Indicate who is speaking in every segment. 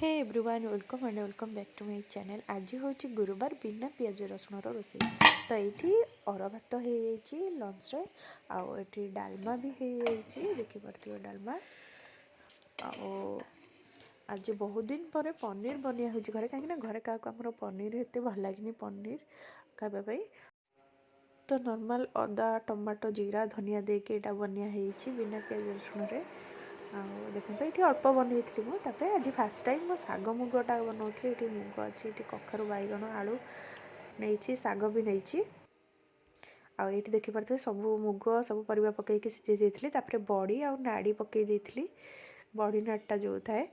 Speaker 1: Hey everyone welcome and welcome back to my channel. आज हूँ गुरुवार बिना पियाज रसुण रोसे तो ये अर भात हो लंच रे आठी डालमा भी हो देखिपे डालमा आज बहुत दिन पर पनीर बनिया हो घरे कहीं घरे क्या आम पनीर एत भल लगे पनीर खावाई तो नॉर्मल अदा टमाटो जीरा धनिया देके यहाँ बनिया बिना पियाज रसुण देखो ये अल्प बनई मुझे आज फास्ट टाइम मो शाग मुगटा बनाऊली ये मुग अच्छी ये कखारु बैगण आलू नहीं शाग भी नहीं आठ देखिपे सब मुग सब परिवा पकईकि सिझे देती बड़ी आ नाड़ी पकई बड़ी नाड़टा जो थाए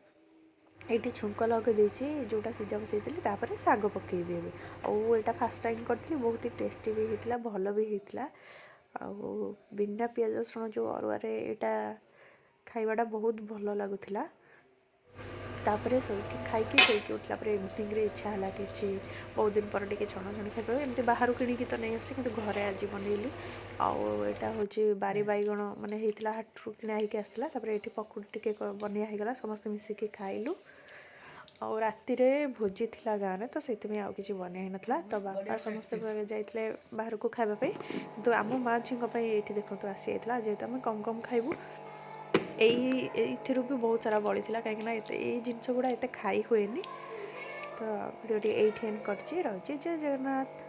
Speaker 1: ये छुंक लगे जोटा सीझा बसई शाग पकईबी एटा फास्ट टाइम करी बहुत ही टेस्टी भी होता भल भी होता बिना पियाज रसुण जो अरुआरे यहाँ खाइबाटा बहुत भल लगुला तापर शोकी खाई शोकी उठला इवनिंग इच्छा है कि बहुत दिन पर टे छण छणी खाई एमती बाहर किणी तो नहीं आसी कि घरे आज बनइली आटा हूँ बारी बैगण मानने होता हाटू किना आसला ये पकुड़ी टे बनयागला समस्त मिसिकी खाइलु और राति भोजी थी गाँव में तो से कि बनई नाला तो बापा समस्ते जाते बाहर को खावाई कि आम माँ झील ये देखो आसी जाता जेहेतु आम कम कम खाइबू यही भी बहुत सारा बड़ी कहीं जिनस गुड़ा एत खाई हुए तो भिडियो ये एंड कर जय जगन्नाथ।